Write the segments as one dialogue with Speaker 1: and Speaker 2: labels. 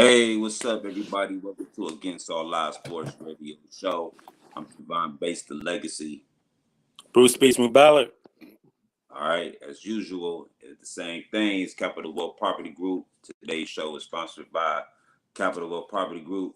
Speaker 1: Hey, what's up, everybody? Welcome to Against All Live Sports Radio Show. I'm Devon Bass, the Legacy.
Speaker 2: Bruce Beachman Ballard.
Speaker 1: All right, as usual, it's the same thing. It's Capital Wealth Property Group. Today's show is sponsored by Capital Wealth Property Group.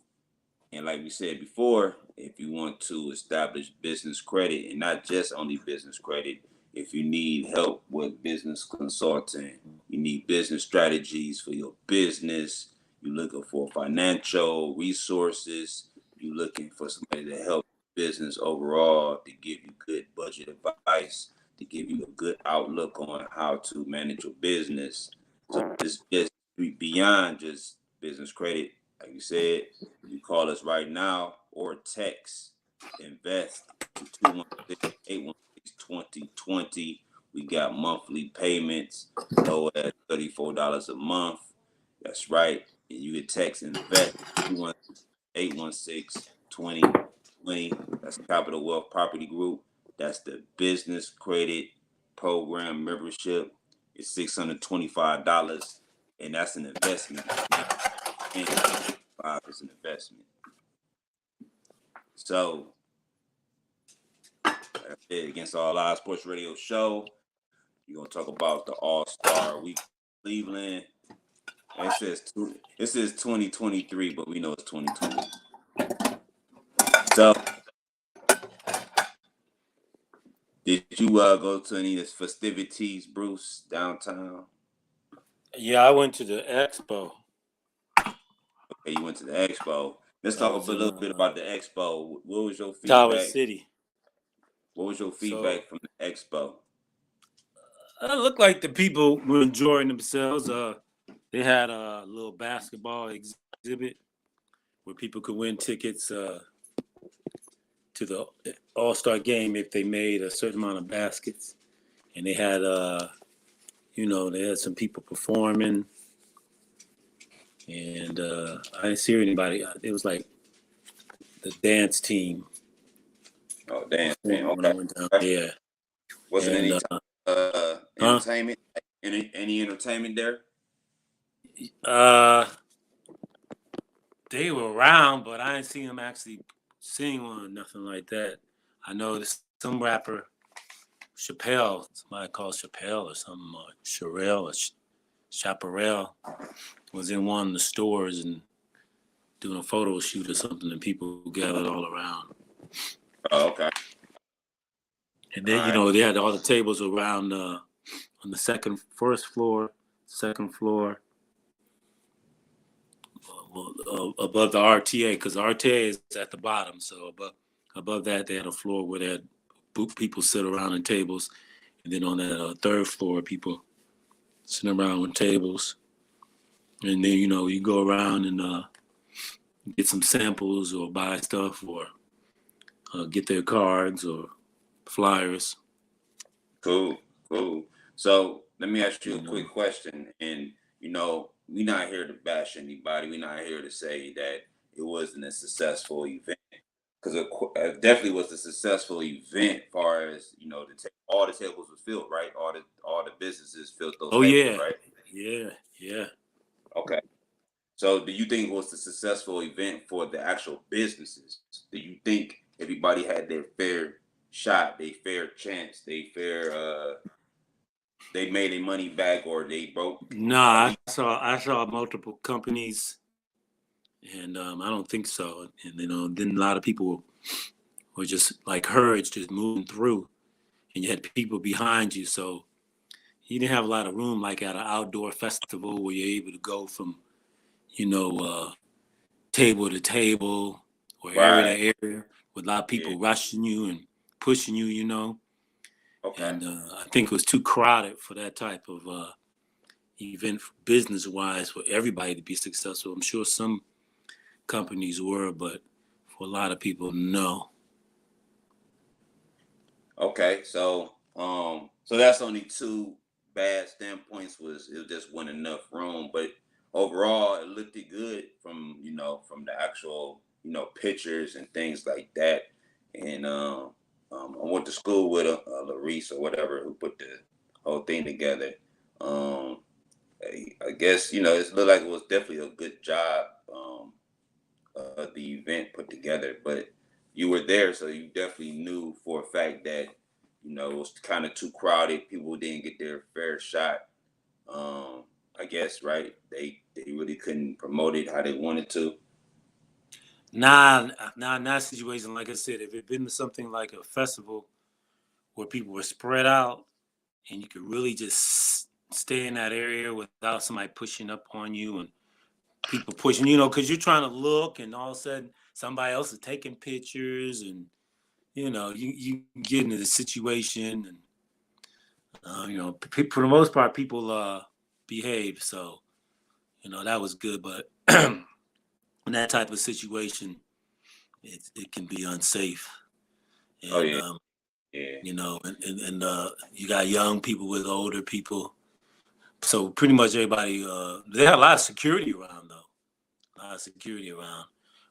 Speaker 1: And like we said before, if you want to establish business credit, and not just only business credit, if you need help with business consulting, you need business strategies for your business, you're looking for financial resources, you're looking for somebody to help business overall, to give you good budget advice, to give you a good outlook on how to manage your business. So it's just beyond just business credit. Like you said, you call us right now or text invest to 216-816-2020. We got monthly payments low at $34 a month. That's right. And you can text invest 816-2020. That's Capital Wealth Property Group. That's the business credit program membership. It's $625, and that's an investment. And is an investment. So, Against All Live Sports Radio Show, you're gonna talk about the ALLSTAR Week Cleveland. It says 2023, but we know it's 2020. So, did you go to any of the festivities, Bruce, downtown?
Speaker 2: Yeah, I went to the expo.
Speaker 1: Okay, you went to the expo. Let's talk a little bit about the expo. What was your feedback?
Speaker 2: Tower City.
Speaker 1: What was your feedback from the expo?
Speaker 2: It looked like the people were enjoying themselves. They had a little basketball exhibit where people could win tickets to the All-Star game if they made a certain amount of baskets. And they had, they had some people performing. And I didn't see anybody. It was like the dance team.
Speaker 1: Oh, dance team. Okay.
Speaker 2: Yeah.
Speaker 1: Wasn't any entertainment? Any entertainment there?
Speaker 2: They were around, but I didn't see them actually sing one or nothing like that. I know some rapper, Chappelle, somebody called Chappelle or something, or Sherelle or Chaparral, was in one of the stores and doing a photo shoot or something, and people gathered all around.
Speaker 1: Oh, okay.
Speaker 2: And then, they had all the tables around on the first floor, second floor, above the RTA, because the RTA is at the bottom. So above that, they had a floor where they had people sit around in tables. And then on that third floor, people sitting around with tables. And then, you go around and get some samples or buy stuff or get their cards or flyers.
Speaker 1: Cool. So let me ask you a quick question. And, we're not here to bash anybody. We're not here to say that it wasn't a successful event. Because it definitely was a successful event as far as, all the tables were filled, right? All the businesses filled those tables, right?
Speaker 2: Yeah.
Speaker 1: Okay. So do you think it was a successful event for the actual businesses? Do you think everybody had their fair shot, their fair chance, they made their money back, or they broke?
Speaker 2: No, I saw multiple companies, and I don't think so. And then a lot of people were just like herds, just moving through, and you had people behind you, so you didn't have a lot of room like at an outdoor festival where you're able to go from, table to table or area to area with a lot of people rushing you and pushing you,
Speaker 1: Okay.
Speaker 2: And I think it was too crowded for that type of event business-wise for everybody to be successful. I'm sure some companies were, but for a lot of people, no.
Speaker 1: Okay, so that's only two bad standpoints. It just wasn't enough room, but overall it looked good from the actual pictures and things like that. And I went to school with Larice or whatever who put the whole thing together. I guess it looked like it was definitely a good job the event put together, but you were there, so you definitely knew for a fact that it was kind of too crowded. People didn't get their fair shot. I guess right. They really couldn't promote it how they wanted to.
Speaker 2: Nah, in that situation, like I said, if it been something like a festival where people were spread out and you could really just stay in that area without somebody pushing up on you and people pushing, because you're trying to look and all of a sudden somebody else is taking pictures and, you get into the situation and, for the most part, people behave. So, that was good. But in that type of situation, it can be unsafe.
Speaker 1: Oh
Speaker 2: And,
Speaker 1: yeah, yeah,
Speaker 2: and you got young people with older people. So pretty much everybody, they had a lot of security around though. A lot of security around.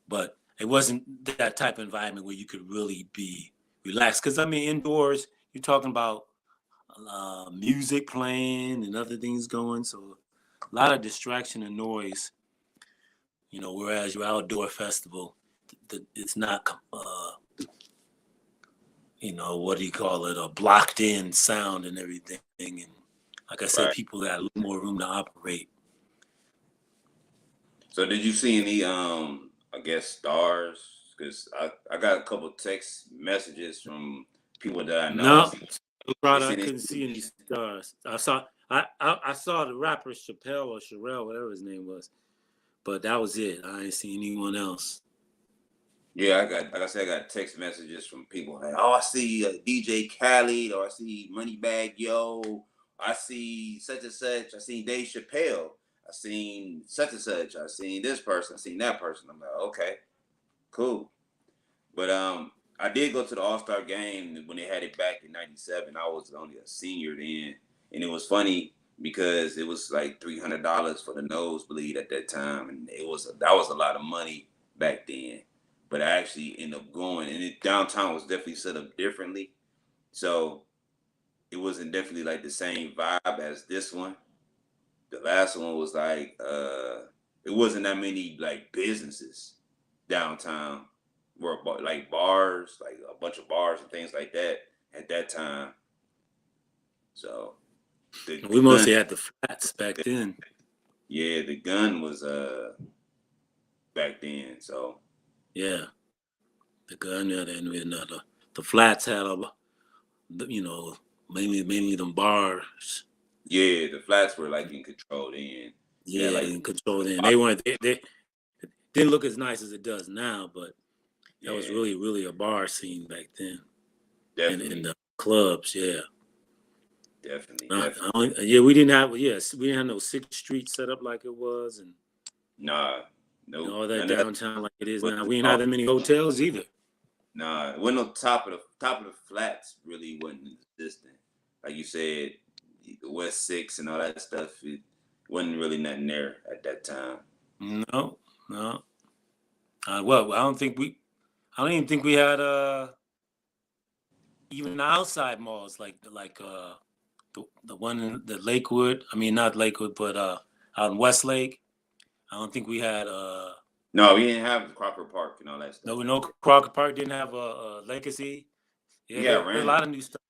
Speaker 2: But it wasn't that type of environment where you could really be relaxed. Because, I mean, indoors, you're talking about music playing and other things going. So a lot of distraction and noise, whereas your outdoor festival, it's not, what do you call it, a blocked in sound and everything. And like I said,
Speaker 1: right.
Speaker 2: people got a little more room to operate.
Speaker 1: So did you see any I guess stars? Because I got a couple text messages from people that I know.
Speaker 2: No,
Speaker 1: They
Speaker 2: I
Speaker 1: said
Speaker 2: couldn't see any stars. I saw the rapper Chappelle or Sherelle, whatever his name was, but that was it. I didn't see anyone else.
Speaker 1: yeah, like I said, I got text messages from people like, oh, I see DJ Khaled, or I see Moneybag Yo, I see such and such, I seen Dave Chappelle, I seen such and such, I seen this person, I seen that person. I'm like, okay, cool. But I did go to the All-Star game when they had it back in '97. I was only a senior then, and it was funny because it was like $300 for the nosebleed at that time, and that was a lot of money back then. But I actually ended up going, and downtown was definitely set up differently, so it wasn't definitely like the same vibe as this one. The last one was like it wasn't that many like businesses downtown, were like bars, like a bunch of bars and things like that at that time. So the
Speaker 2: We
Speaker 1: gun,
Speaker 2: mostly had the flats back then.
Speaker 1: yeah, the gun was back then. So
Speaker 2: Yeah, the gun, yeah, and the flats had you know, mainly them bars.
Speaker 1: yeah, the flats were like in control then. Yeah,
Speaker 2: Yeah,
Speaker 1: like
Speaker 2: and control then. They weren't. They didn't look as nice as it does now, but that was
Speaker 1: yeah,
Speaker 2: really a bar scene back then, and in
Speaker 1: definitely,
Speaker 2: the clubs. Yeah.
Speaker 1: definitely.
Speaker 2: Yeah, we didn't have. Yes, we didn't have no Sixth Street set up like it was, and
Speaker 1: Nah, nope,
Speaker 2: all that
Speaker 1: none of that.
Speaker 2: downtown like it is now.
Speaker 1: Wasn't
Speaker 2: We didn't have that many hotels either.
Speaker 1: Nah, it wasn't on top of the flats really wasn't existing. Like you said, the West Six and all that stuff. It wasn't really nothing there at that time.
Speaker 2: No, no. Well, I don't think we. I don't even think we had even outside malls like the one in the Lakewood. I mean, not Lakewood, but out in Westlake. I don't think we had
Speaker 1: No, we didn't have Crocker Park and all that stuff back
Speaker 2: no
Speaker 1: there.
Speaker 2: Crocker Park didn't have a Legacy. Yeah,
Speaker 1: We had
Speaker 2: there were a lot
Speaker 1: Randall.
Speaker 2: of new stuff.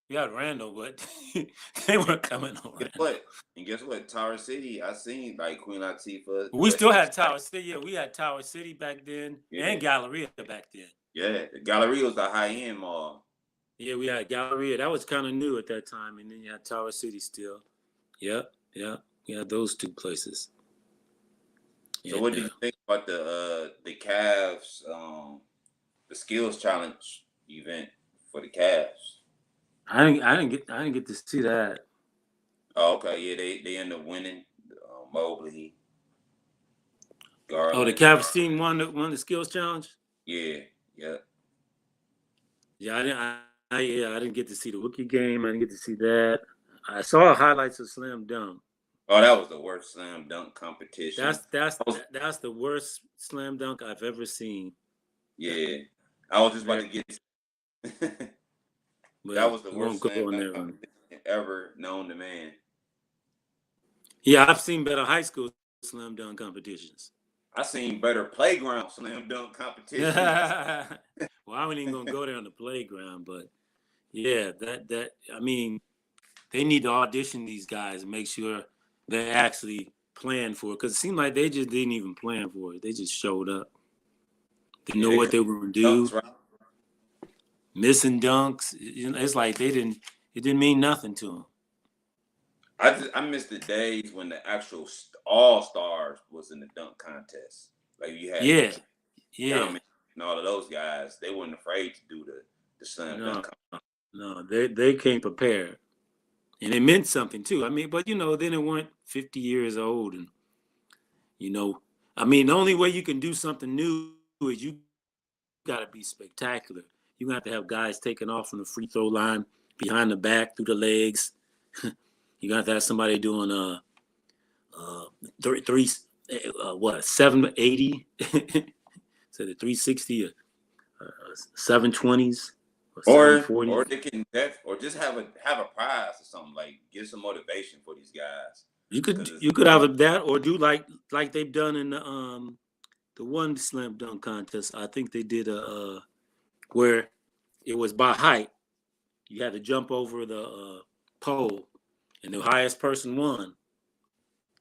Speaker 2: We had Randall, but they weren't coming on
Speaker 1: Guess
Speaker 2: Randall.
Speaker 1: what? And guess what? Tower City, I seen like Queen Latifah.
Speaker 2: We still had Tower City. Yeah, we had Tower City back then
Speaker 1: Yeah,
Speaker 2: and Galleria back then.
Speaker 1: yeah. The Galleria was the high end mall.
Speaker 2: Yeah, we had Galleria. That was kind of new at that time, and then you had Tower City still. Yeah, yeah, yeah. Those two places.
Speaker 1: So what did
Speaker 2: Yeah,
Speaker 1: you think about the Cavs the skills challenge event for the Cavs?
Speaker 2: I didn't get to see that.
Speaker 1: Oh, okay, yeah, they end up winning. Mobley,
Speaker 2: Oh, the
Speaker 1: Garland,
Speaker 2: Cavs team won the skills challenge.
Speaker 1: yeah, yeah.
Speaker 2: Yeah, I didn't get to see the rookie game. I didn't get to see that. I saw highlights of Slam Dunk.
Speaker 1: Oh, that was the worst slam dunk competition.
Speaker 2: That's the worst slam dunk I've ever seen.
Speaker 1: Yeah, I was just about
Speaker 2: Very,
Speaker 1: to get. That
Speaker 2: well,
Speaker 1: was the
Speaker 2: we won't
Speaker 1: worst
Speaker 2: go
Speaker 1: slam
Speaker 2: on
Speaker 1: dunk
Speaker 2: that one.
Speaker 1: competition ever known to man.
Speaker 2: Yeah, I've seen better high school slam dunk competitions.
Speaker 1: I seen better playground slam dunk competitions.
Speaker 2: Well, I ain't even gonna go there on the playground, but yeah, that I mean, they need to audition these guys and make sure they're actually playing for it. Because it seemed like they just didn't even plan for it. They just showed up. Didn't know
Speaker 1: Yeah,
Speaker 2: what they were gonna
Speaker 1: dunks,
Speaker 2: do.
Speaker 1: right?
Speaker 2: Missing dunks. It's like they didn't. It didn't mean nothing to them.
Speaker 1: I miss the days when the actual all stars was in the dunk contest. Like you had
Speaker 2: Yeah, yeah.
Speaker 1: Dominant and all of those guys. They weren't afraid to do the slam
Speaker 2: No,
Speaker 1: dunk.
Speaker 2: no. They came prepared, and it meant something too. I mean, but then it weren't 50 years old, and you know, I mean, the only way you can do something new is you got to be spectacular. You have to have guys taking off from the free throw line, behind the back, through the legs. You got to have somebody doing three what 780, so the 360 or 720s or
Speaker 1: Or
Speaker 2: 740s.
Speaker 1: they can or just have a prize or something, like give some motivation for these guys.
Speaker 2: You could have that, or do like they've done in the one slam dunk contest. I think they did a where it was by height. You had to jump over the pole, and the highest person won.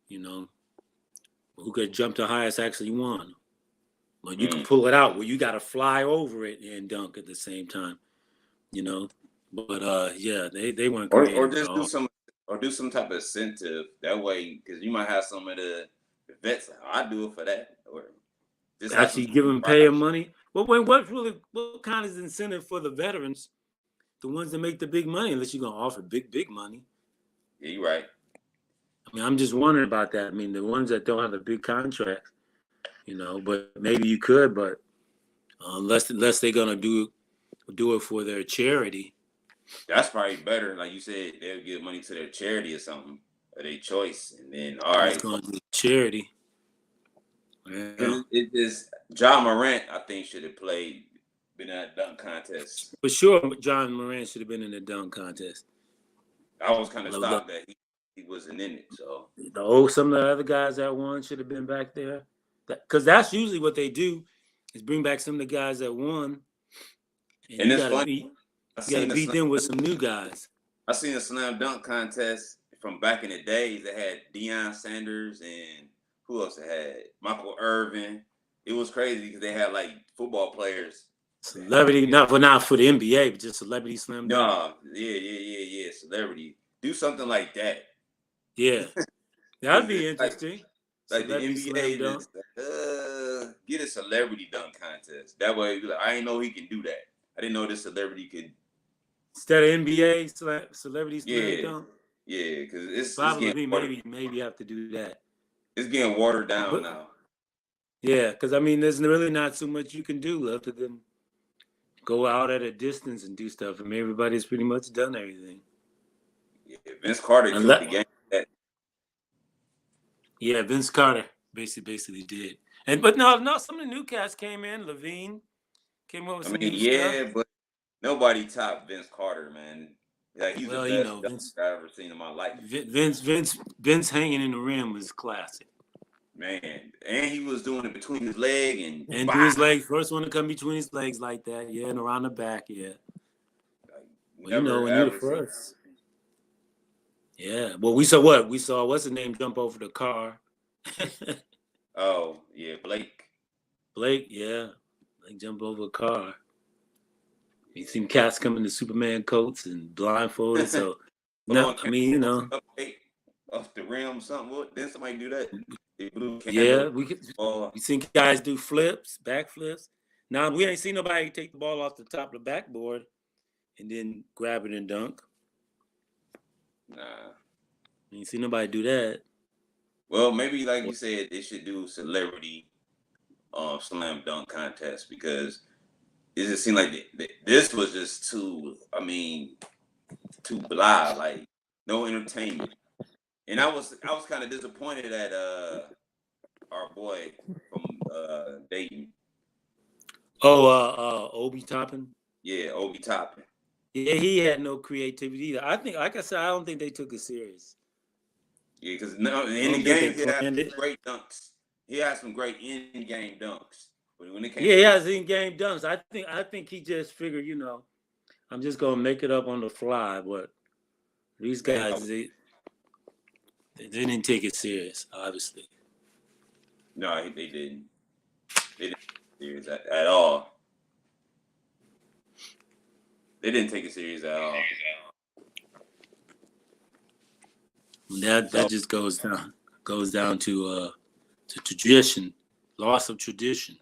Speaker 2: You know, who could jump the highest actually won. But you could pull it out where you got to fly over it and dunk at the same time. You know, but yeah, they weren't
Speaker 1: or
Speaker 2: creative at
Speaker 1: just
Speaker 2: all.
Speaker 1: do some type of incentive that way, because you might have some of the vets like, oh, I do it for that, or just have some
Speaker 2: Actually, give them pay them money. Well, what kind of incentive for the veterans, the ones that make the big money, unless you're gonna offer big money?
Speaker 1: Yeah, you're right.
Speaker 2: I mean, I'm just wondering about that. I mean, the ones that don't have the big contracts, but maybe you could, but unless they're gonna do it for their charity.
Speaker 1: That's probably better. Like you said, they'll give money to their charity or something, or their choice, and then all
Speaker 2: It's
Speaker 1: right.
Speaker 2: going to be charity. Yeah.
Speaker 1: It is John Morant, I think, should have been in that dunk contest.
Speaker 2: For sure, John Moran should have been in the dunk contest.
Speaker 1: I was kind of shocked that he wasn't in it. So
Speaker 2: some of the other guys that won should have been back there. Because that's usually what they do, is bring back some of the guys that won. And
Speaker 1: it's funny.
Speaker 2: You got to beat them with some new guys.
Speaker 1: I seen a slam dunk contest from back in the days that had Deion Sanders and who else it had? Michael Irvin. It was crazy because they had like football players.
Speaker 2: Celebrity, not for the NBA, but just celebrity slam dunk.
Speaker 1: No, yeah. Celebrity. Do something like that.
Speaker 2: Yeah. That'd be interesting.
Speaker 1: Like the NBA, get a celebrity dunk contest. That way, I ain't know he can do that. I didn't know this celebrity could.
Speaker 2: Instead of NBA celebrity slam dunk.
Speaker 1: Yeah, because it's
Speaker 2: probably maybe have to do that.
Speaker 1: It's getting watered down now.
Speaker 2: Yeah, because I mean, there's really not so much you can do other than go out at a distance and do stuff. I mean, everybody's pretty much done everything.
Speaker 1: Yeah, Vince Carter took the game.
Speaker 2: Yeah, Vince Carter basically did. But no, some of the new cats came in. Levine came up with some new stuff.
Speaker 1: But nobody topped Vince Carter, man. Like, he's the best
Speaker 2: Vince,
Speaker 1: I've ever seen in my life.
Speaker 2: Vince hanging in the rim was classic.
Speaker 1: Man, and he was doing it between his leg and
Speaker 2: through his legs. First one to come between his legs like that, yeah, and around the back, yeah. When you're the first. Yeah, well, we saw what's his name jump over the car.
Speaker 1: Oh yeah, Blake,
Speaker 2: yeah, like jump over a car. You seen cats come in the Superman coats and blindfolded. So no, I mean,
Speaker 1: off the rim or something. Didn't somebody do that?
Speaker 2: Yeah, we seen guys do flips, back flips. Now we ain't seen nobody take the ball off the top of the backboard and then grab it and dunk.
Speaker 1: Nah,
Speaker 2: ain't seen nobody do that.
Speaker 1: Well, maybe like you said, they should do celebrity slam dunk contest, because it just seemed like this was just too blah, like no entertainment. And I was kind of disappointed at our boy from Dayton.
Speaker 2: Obi Toppin.
Speaker 1: Yeah, Obi Toppin.
Speaker 2: Yeah, he had no creativity either. I think, like I said, I don't think they took it serious.
Speaker 1: Yeah, because in the game he had great dunks. he had some great in-game dunks. But when it came
Speaker 2: Yeah,
Speaker 1: to
Speaker 2: he
Speaker 1: the
Speaker 2: has in-game dunks. I think he just figured, I'm just gonna make it up on the fly. But these guys, they didn't take it serious, obviously.
Speaker 1: no, they didn't. They didn't take it serious at all. They didn't take it serious at all.
Speaker 2: That
Speaker 1: So
Speaker 2: just goes down to tradition, loss of tradition.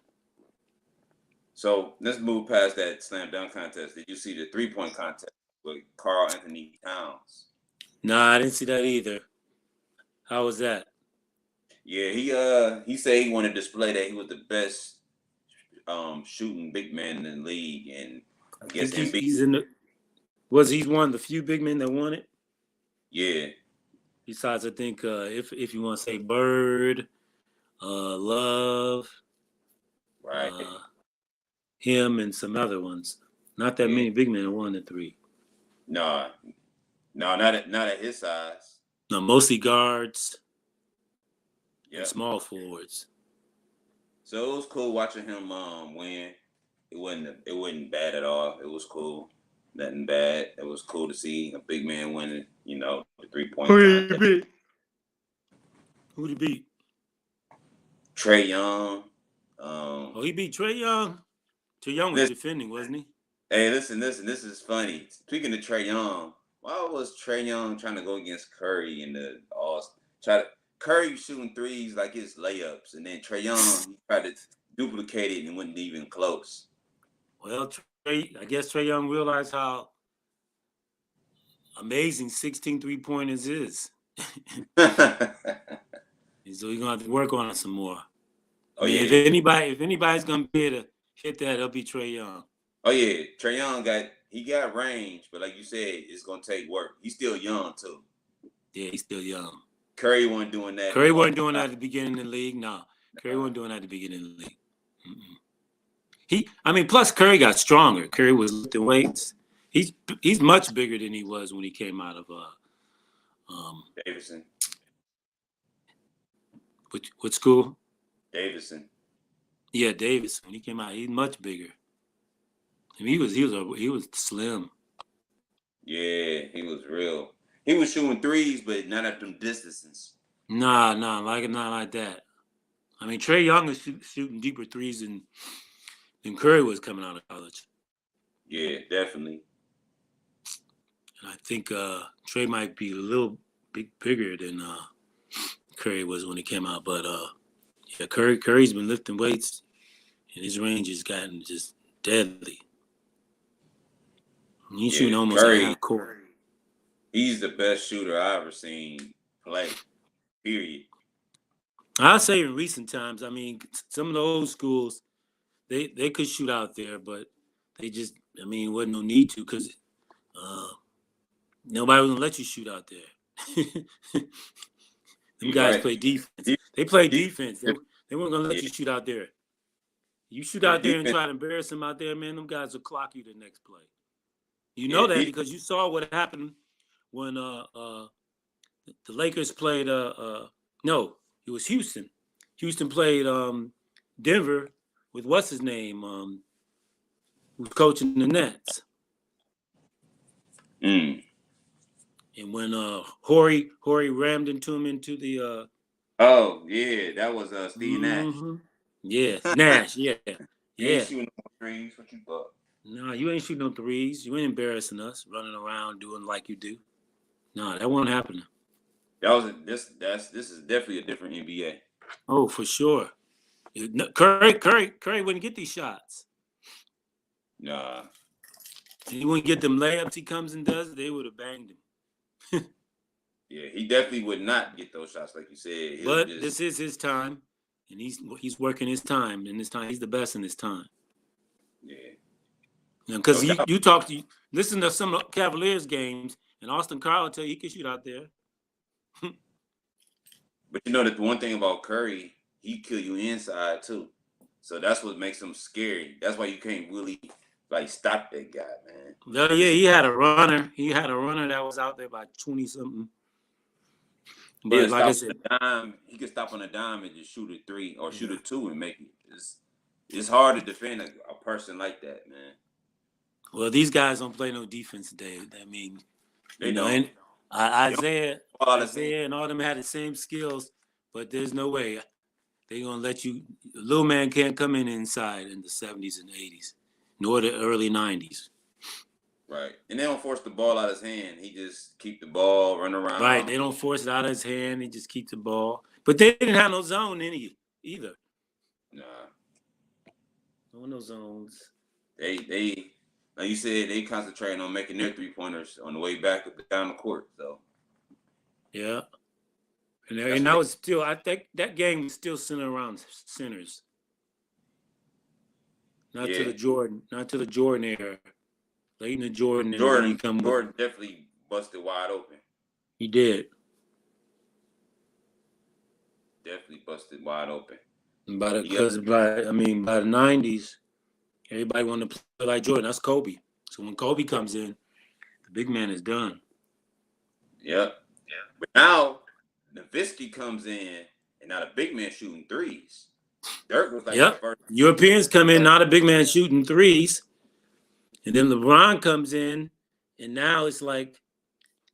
Speaker 1: so let's move past that slam dunk contest. Did you see the 3-point contest with Carl Anthony Towns?
Speaker 2: Nah, I didn't see that either. How was that?
Speaker 1: Yeah, he said he wanted to display that he was the best shooting big man in the league, and
Speaker 2: I
Speaker 1: I guess
Speaker 2: think
Speaker 1: MB.
Speaker 2: he's in the. Was he one of the few big men that won it?
Speaker 1: Yeah,
Speaker 2: Besides, I think if you want to say Bird, Love,
Speaker 1: right.
Speaker 2: him, and some other ones. Not that
Speaker 1: Yeah,
Speaker 2: many big men won the three.
Speaker 1: no, no, not at his size.
Speaker 2: No, mostly guards and
Speaker 1: Yep.
Speaker 2: small forwards.
Speaker 1: So it was cool watching him win. It wasn't bad at all. It was cool. Nothing bad. It was cool to see a big man winning, the 3-point
Speaker 2: Who did he
Speaker 1: contest.
Speaker 2: beat? Who did he beat?
Speaker 1: Trae Young.
Speaker 2: Oh, he beat Trae Young. Trae Young was
Speaker 1: Listen,
Speaker 2: defending, wasn't he?
Speaker 1: hey, listen. This is funny. Speaking of Trae Young, why was Trae Young trying to go against Curry in the All? Curry shooting threes like his layups, and then Trae Young he tried to duplicate it and wasn't even close.
Speaker 2: Well, I guess Trae Young realized how amazing 16 3-pointers is.
Speaker 1: Oh
Speaker 2: So he's gonna have to work on it some more.
Speaker 1: yeah,
Speaker 2: If anybody's gonna be able to hit that, it'll be Trae Young.
Speaker 1: oh yeah. Trae Young got range, but like you said, it's gonna take work. He's still young too.
Speaker 2: Yeah, he's still young.
Speaker 1: Curry wasn't doing that.
Speaker 2: Curry wasn't doing that at the beginning of the league. No, Curry wasn't doing that at the beginning of the league. Plus Curry got stronger. Curry was lifting weights. He's much bigger than he was when he came out of
Speaker 1: Davidson.
Speaker 2: what school?
Speaker 1: Davidson.
Speaker 2: Yeah, Davis. When he came out, he's much bigger. He was slim.
Speaker 1: Yeah, he was real. He was shooting threes, but not at them distances.
Speaker 2: Nah, not like that. Trae Young is shooting deeper threes than Curry was coming out of college.
Speaker 1: Yeah, definitely.
Speaker 2: And I think Trae might be a little bigger than Curry was when he came out. But yeah, Curry's been lifting weights, and his range has gotten just deadly. He's shooting almost
Speaker 1: Curry,
Speaker 2: like half court.
Speaker 1: he's the best shooter I ever seen play. Period.
Speaker 2: I'll say in recent times, some of the old schools, they could shoot out there, but they just, wasn't no need to because nobody was gonna let you shoot out there. Them guys
Speaker 1: Right.
Speaker 2: play defense. They play defense. They weren't gonna let you shoot out there. You shoot out there and try to embarrass them out there, man. Them guys will clock you the next play. You know that because you saw what happened when the Lakers played. No, it was Houston. Houston played Denver with what's his name, who's coaching the Nets.
Speaker 1: Mm.
Speaker 2: And when Horry rammed into him into the.
Speaker 1: Oh yeah, that was Steve Nash.
Speaker 2: Yeah, Nash. Yeah,
Speaker 1: You ain't shooting no threes. What you thought?
Speaker 2: No, you ain't shooting no threes. You ain't embarrassing us, running around doing like you do. No, that won't happen.
Speaker 1: This is definitely a different NBA.
Speaker 2: Oh, for sure. Curry wouldn't get these shots.
Speaker 1: Nah.
Speaker 2: He wouldn't get them layups he comes and does. They would have banged him.
Speaker 1: Yeah, he definitely would not get those shots, like you said.
Speaker 2: But this is his time, and he's working his time. And this time, he's the best in his time.
Speaker 1: Yeah.
Speaker 2: Because listen to some of the Cavaliers games, and Austin Carr will tell you he can shoot out there.
Speaker 1: But you know that the one thing about Curry, he kill you inside too. So that's what makes him scary. That's why you can't really stop that guy, man.
Speaker 2: Well, yeah, he had a runner. He had a runner that was out there by 20-something. But like I said,
Speaker 1: a dime. He could stop on a dime and just shoot a three or shoot a two and make it. It's hard to defend a person like that, man.
Speaker 2: well, these guys don't play no defense today. I mean,
Speaker 1: They
Speaker 2: know,
Speaker 1: don't.
Speaker 2: and Isaiah
Speaker 1: Ball is in.
Speaker 2: and all them had the same skills, but there's no way they're gonna let you. Little man can't come inside in the 70s and 80s, nor the early 90s.
Speaker 1: Right, and they don't force the ball out of his hand. He just keep the ball, run around.
Speaker 2: Right, they don't force it out of his hand. He just keep the ball. But they didn't have no zone either.
Speaker 1: Nah,
Speaker 2: No zones.
Speaker 1: they like you said, they concentrating on making their 3-pointers on the way back down the court. So
Speaker 2: yeah, and that was still. I think that game was still centered around centers. Not to the Jordan era. Late in the Jordan
Speaker 1: definitely busted wide open.
Speaker 2: He did.
Speaker 1: Definitely busted wide open.
Speaker 2: By the 90s, everybody wanted to play like Jordan. That's Kobe. So when Kobe comes in, the big man is done.
Speaker 1: Yep. Yeah. But now Nowitzki comes in, and now the big man shooting threes. Dirk was like the first.
Speaker 2: Europeans come in, not a big man shooting threes. And then LeBron comes in, and now it's like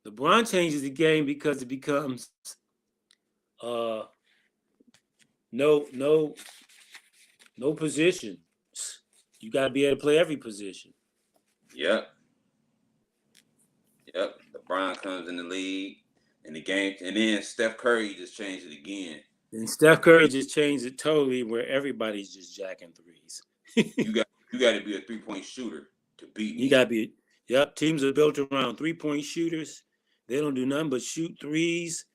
Speaker 2: LeBron changes the game because it becomes no position. You got to be able to play every position.
Speaker 1: Yep. LeBron comes in the league, in the game, and then Steph Curry just changed it again.
Speaker 2: And Steph Curry just changed it totally, where everybody's just jacking threes.
Speaker 1: you got to be a 3-point shooter to beat me.
Speaker 2: You got to be. Yep, teams are built around 3-point shooters. They don't do nothing but shoot threes,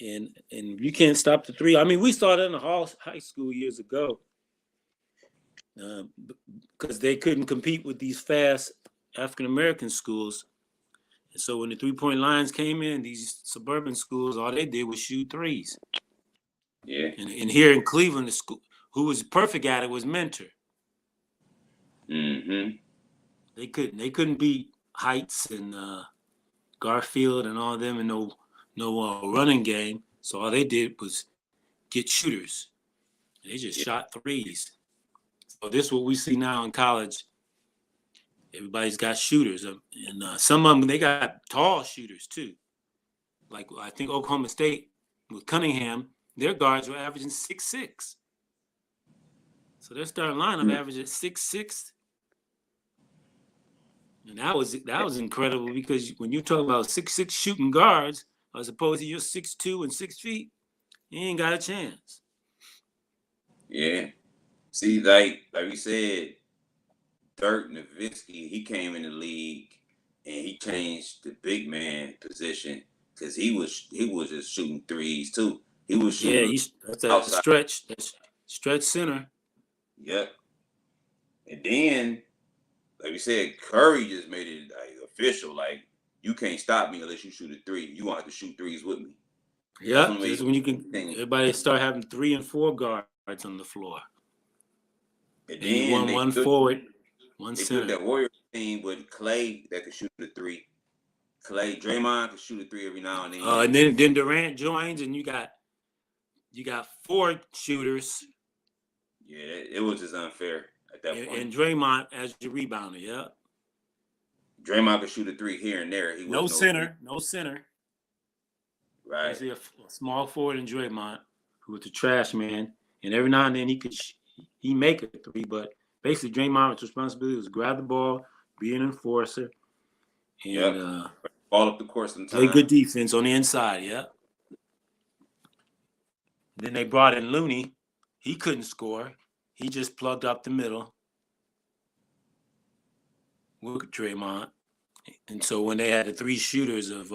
Speaker 2: and you can't stop the three. I mean, we started in the high school years ago because they couldn't compete with these fast African American schools. And so when the 3-point lines came in, these suburban schools, all they did was shoot threes.
Speaker 1: Yeah.
Speaker 2: And here in Cleveland, the school who was perfect at it was Mentor.
Speaker 1: Mm-hmm.
Speaker 2: They couldn't beat Heights and Garfield and all of them in no running game. So all they did was get shooters. They just shot threes. So this is what we see now in college. Everybody's got shooters, and some of them, they got tall shooters too. Like I think Oklahoma State with Cunningham, their guards were averaging 6'6". So their starting lineup averaged at 6'6". And that was incredible, because when you talk about 6'6" shooting guards, as opposed to your 6'2" and 6 feet, you ain't got a chance.
Speaker 1: Yeah. See, like we said, Dirk Nowitzki, he came in the league and he changed the big man position because he was just shooting threes too. He was shooting.
Speaker 2: That's a stretch. That's stretch center.
Speaker 1: Yep. And then, like we said, Curry just made it official. Like, you can't stop me unless you shoot a three. You want to shoot threes with me.
Speaker 2: Yeah, that's when you can. Everybody start having 3 and 4 guards on the floor.
Speaker 1: And then
Speaker 2: one forward, one center.
Speaker 1: They put that Warriors team with Clay that could shoot a three. Draymond could shoot a three every now and then.
Speaker 2: And then Durant joins, and you got 4 shooters.
Speaker 1: Yeah, it was just unfair at that point.
Speaker 2: And Draymond as your rebounder, yeah.
Speaker 1: Draymond could shoot a three here and there.
Speaker 2: No center.
Speaker 1: Right.
Speaker 2: You see a small forward in Draymond, who was the trash man, and every now and then he make a three, but basically Draymond's responsibility was grab the ball, be an enforcer, and
Speaker 1: ball up the court sometimes.
Speaker 2: Play good defense on the inside, yeah. Then they brought in Looney. He couldn't score. He just plugged up the middle with Draymond. And so when they had the 3 shooters of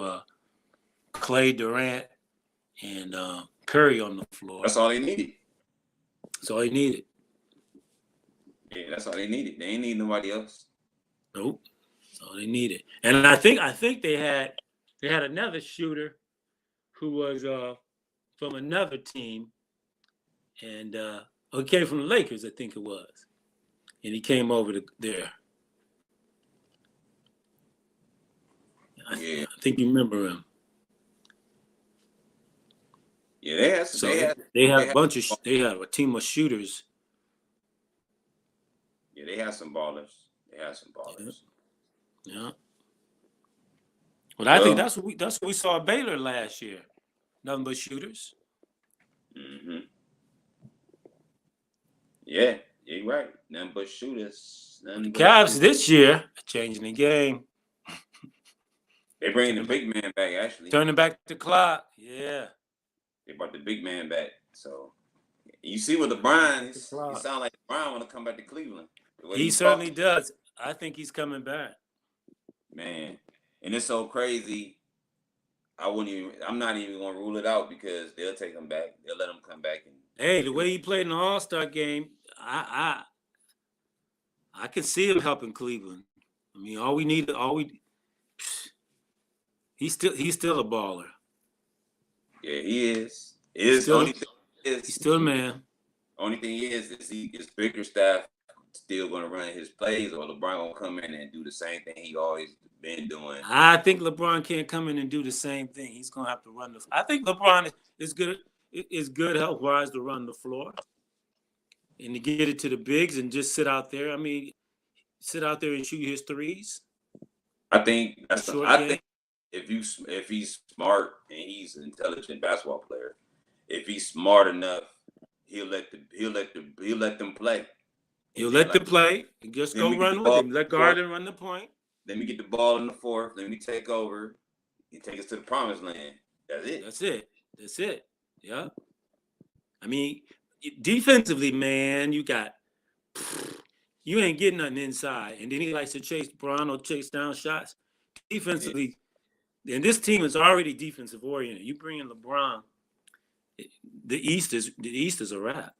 Speaker 2: Clay, Durant, and Curry on the floor.
Speaker 1: That's all they needed.
Speaker 2: That's all they needed.
Speaker 1: Yeah, that's all they needed. They ain't need nobody else.
Speaker 2: Nope. That's all they needed. And I think they had another shooter who was from another team, and he came from the Lakers, I think it was. And he came over to there. I think you remember him.
Speaker 1: Yeah,
Speaker 2: So they have a bunch of
Speaker 1: some,
Speaker 2: they have a team of shooters.
Speaker 1: yeah, they have some ballers. They have some
Speaker 2: Yeah.
Speaker 1: ballers.
Speaker 2: Yeah. But I think
Speaker 1: Well,
Speaker 2: that's what we saw at Baylor last year. Nothing but shooters.
Speaker 1: hmm yeah, you're right. Nothing but shooters.
Speaker 2: But the
Speaker 1: Nothing but
Speaker 2: Cavs
Speaker 1: shooters.
Speaker 2: this year are changing the game.
Speaker 1: They bringing the
Speaker 2: Turning back,
Speaker 1: big man back. Actually,
Speaker 2: turning back the clock. Yeah.
Speaker 1: they brought the big man back. So you see with
Speaker 2: Turning back
Speaker 1: LeBron,
Speaker 2: the
Speaker 1: he
Speaker 2: clock.
Speaker 1: sound like LeBron want to come back to Cleveland. The way
Speaker 2: He
Speaker 1: he talks,
Speaker 2: certainly does. I think he's coming back.
Speaker 1: man, and it's so crazy. I'm not even gonna rule it out because they'll take him back. They'll let him come back
Speaker 2: Hey, the
Speaker 1: and
Speaker 2: way he played in the All-Star game, I can see him helping Cleveland. I mean, he's still a baller.
Speaker 1: yeah, he is.
Speaker 2: He's still he's
Speaker 1: Is
Speaker 2: still a man.
Speaker 1: only thing is his bigger staff still gonna run his plays, or LeBron gonna come in and do the same thing he always been doing.
Speaker 2: I think LeBron can't come in and do the same thing. He's gonna have to run the. I think LeBron is good. Is good health wise to run the floor and to get it to the bigs and just sit out there. I mean, sit out there and shoot his threes.
Speaker 1: I think
Speaker 2: The short game.
Speaker 1: if he's smart and he's an intelligent basketball player, if he's smart enough, he'll let them play.
Speaker 2: He'll
Speaker 1: And then
Speaker 2: let them
Speaker 1: like,
Speaker 2: play and just
Speaker 1: let
Speaker 2: go
Speaker 1: me get the
Speaker 2: run with
Speaker 1: ball
Speaker 2: him. Let
Speaker 1: in the fourth.
Speaker 2: Garden run the point.
Speaker 1: Let me get the ball in the fourth. Let me take over and take us to the promised land. That's it.
Speaker 2: That's it. Yeah. I mean, defensively, man, you ain't getting nothing inside. And then he likes to chase down shots. Defensively, and this team is already defensive oriented. You bring in LeBron, the East is a wrap.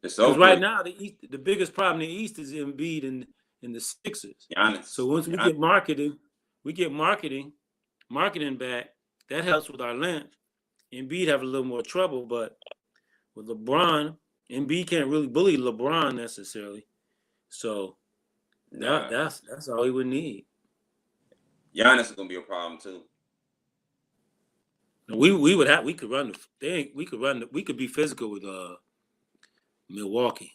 Speaker 1: It's
Speaker 2: Because
Speaker 1: over.
Speaker 2: right now the biggest problem in the East is Embiid and the Sixers.
Speaker 1: Giannis.
Speaker 2: So once we get marketing back, that helps with our length. Embiid have a little more trouble, but with LeBron, Embiid can't really bully LeBron necessarily. So that's all he would need.
Speaker 1: Giannis is gonna be a problem too.
Speaker 2: We could be physical with Milwaukee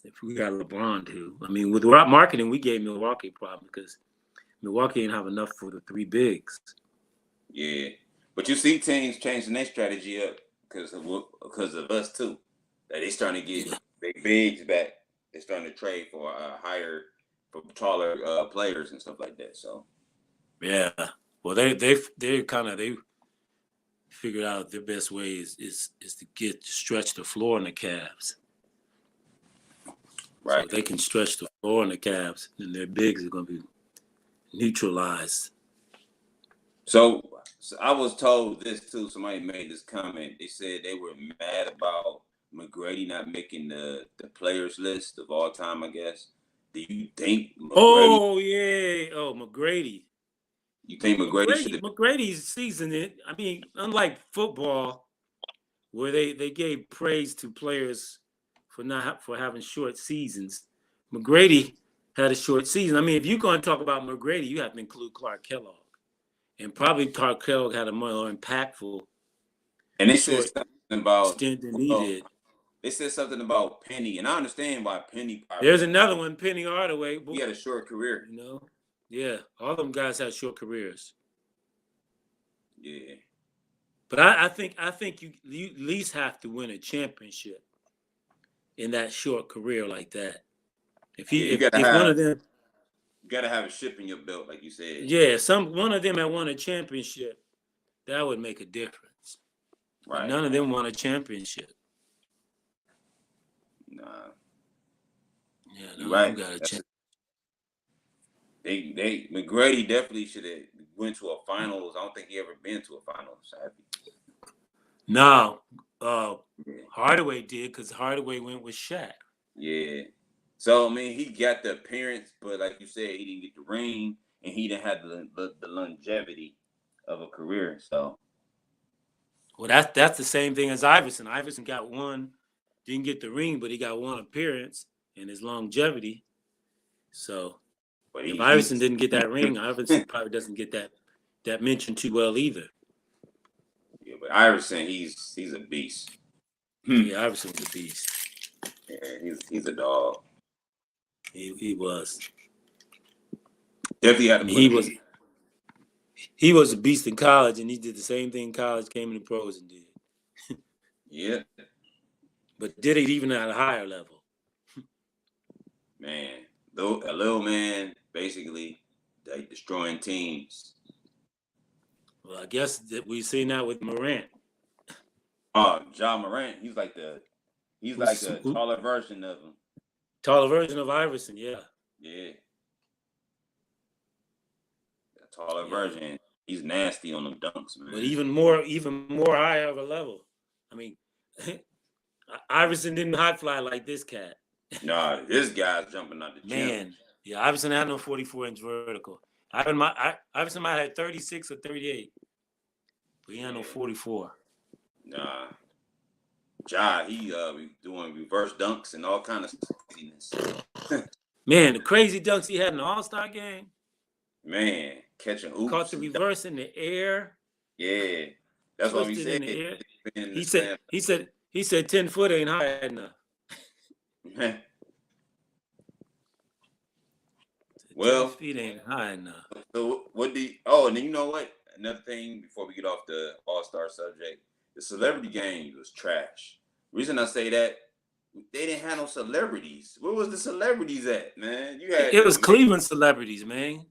Speaker 2: if we got LeBron too. I mean, with marketing, we gave Milwaukee a problem because Milwaukee didn't have enough for the three bigs.
Speaker 1: Yeah, but you see teams changing their strategy up because of us too. That they starting to get their bigs back. They're starting to trade for taller players and stuff like that. So
Speaker 2: yeah, well they figured out their best way is to stretch the floor in the Cavs.
Speaker 1: right,
Speaker 2: so they can stretch the floor in the Cavs, and their bigs are going to be neutralized.
Speaker 1: So I was told this too. Somebody made this comment. They said they were mad about McGrady not making the players list of all time, I guess. Do you think McGrady?
Speaker 2: Oh yeah. Oh, McGrady.
Speaker 1: You think McGrady should have?
Speaker 2: McGrady's season it. I mean, unlike football, where they gave praise to players for having short seasons, McGrady had a short season. I mean, if you're going to talk about McGrady, you have to include Clark Kellogg, and probably Clark Kellogg had a more impactful.
Speaker 1: And they said something about
Speaker 2: stint than he did.
Speaker 1: They said something about Penny, and I understand why Penny.
Speaker 2: There's another one, Penny Hardaway.
Speaker 1: He had a short career.
Speaker 2: You know, yeah, all them guys had short careers.
Speaker 1: Yeah,
Speaker 2: but I think you at least have to win a championship in that short career like that. If one of them,
Speaker 1: you gotta have a ship in your belt, like you said.
Speaker 2: Yeah, one of them had won a championship, that would make a difference. Right. But none of them won a championship.
Speaker 1: Nah.
Speaker 2: Yeah, no, right. Got a
Speaker 1: They McGrady definitely should have went to a finals. I don't think he ever been to a finals.
Speaker 2: No, Hardaway did because Hardaway went with Shaq.
Speaker 1: Yeah. So I mean, he got the appearance, but like you said, he didn't get the ring, and he didn't have the longevity of a career. So,
Speaker 2: well, that's the same thing as Iverson. Iverson got one, didn't get the ring, but he got one appearance and his longevity. So, if Iverson didn't get that ring, Iverson probably doesn't get that mention too well either.
Speaker 1: Yeah, but Iverson, he's a beast.
Speaker 2: Yeah, Iverson was a beast.
Speaker 1: Yeah, he's a dog.
Speaker 2: He was.
Speaker 1: Definitely had
Speaker 2: I
Speaker 1: to
Speaker 2: mean,
Speaker 1: put him.
Speaker 2: he was a beast in college, and he did the same thing in college, came in the pros and did.
Speaker 1: Yeah,
Speaker 2: But did it even at a higher level.
Speaker 1: man. Though a little man, basically, like destroying teams.
Speaker 2: Well, I guess that we've seen that with Morant.
Speaker 1: John Morant, he's like a taller version of him.
Speaker 2: Taller version of Iverson, yeah.
Speaker 1: Yeah. A taller version. He's nasty on them dunks, man.
Speaker 2: But even more higher of a level. I mean, Iverson didn't high fly like this cat.
Speaker 1: Nah, this guy's jumping out the gym.
Speaker 2: Man, yeah, Iverson had no 44-inch vertical. Iverson might have 36 or 38, but he had no 44.
Speaker 1: Nah. Ja, he doing reverse dunks and all kind of craziness.
Speaker 2: Man, the crazy dunks he had in the All-Star game.
Speaker 1: Man, catching oops.
Speaker 2: Caught the reverse in the air.
Speaker 1: Yeah. That's what we said.
Speaker 2: He said 10 foot ain't high enough.
Speaker 1: Well,
Speaker 2: 10 feet ain't high enough.
Speaker 1: So and then you know what? Another thing before we get off the All-Star subject, the celebrity game was trash. Reason I say that, they didn't have no celebrities. Where was the celebrities at, man?
Speaker 2: It was Cleveland celebrities, man.